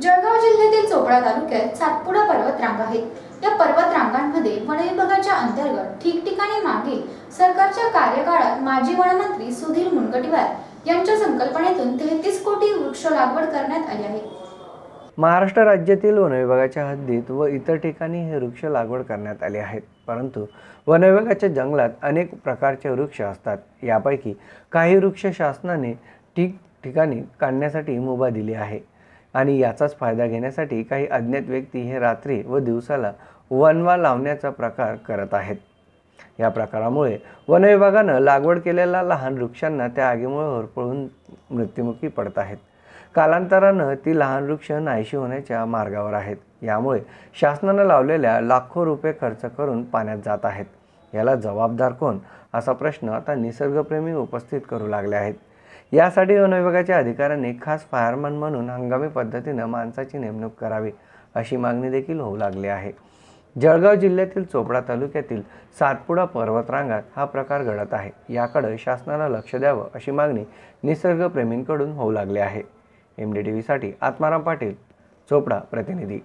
जळगाव जिल्ह्यातील चोपडा तालुक्यात सातपुडा पर्वतरांग आहेत। या पर्वतरांगांमध्ये वन विभागाच्या अंतर्गत ठिकठिकाणी मागील सरकारच्या कार्यकाळात माजी वनमंत्री सुधीर मुनगंटीवार यांच्या संकल्पनेतून 33 कोटी वृक्ष लागवड करण्यात आली आहे। महाराष्ट्र राज्यातील वन विभागाच्या हद्दीत व इतर ठिकाणी हे वृक्ष लागवड करण्यात आले आहेत। परंतु वन विभागाच्या जंगलात अनेक प्रकारचे वृक्ष असतात। यापैकी काही वृक्ष शासनाने ठिकठिकाणी काढण्यासाठी मुभा दिली आहे आणि याचाच फायदा घेण्यासाठी काही अज्ञात व्यक्ती हे रात्री व दिवसाला वनवा लावण्याचा प्रकार करत आहेत। या प्रकारामुळे वन विभागानं लागवड केलेल्या लहान वृक्षांना त्या आगीमुळे होरपळून मृत्युमुखी पडत आहेत। कालांतरानं ती लहान वृक्ष नाहीशी होण्याच्या मार्गावर आहेत। यामुळे शासनानं लावलेल्या लाखो रुपये खर्च करून पाण्यात जात आहेत। याला जबाबदार कोण असा प्रश्न आता निसर्गप्रेमी उपस्थित करू लागले आहेत। यासाठी वन विभागाच्या अधिकाऱ्यांनी खास फायरमन म्हणून हंगामी पद्धतीनं माणसाची नेमणूक करावी अशी मागणी देखील होऊ लागली आहे। जळगाव जिल्ह्यातील चोपडा तालुक्यातील सातपुडा पर्वतरांगात हा प्रकार घडत आहे। याकडे शासनाला लक्ष द्यावं अशी मागणी निसर्गप्रेमींकडून होऊ लागली आहे। MDTV साठी आत्माराम पाटील, चोपडा प्रतिनिधी।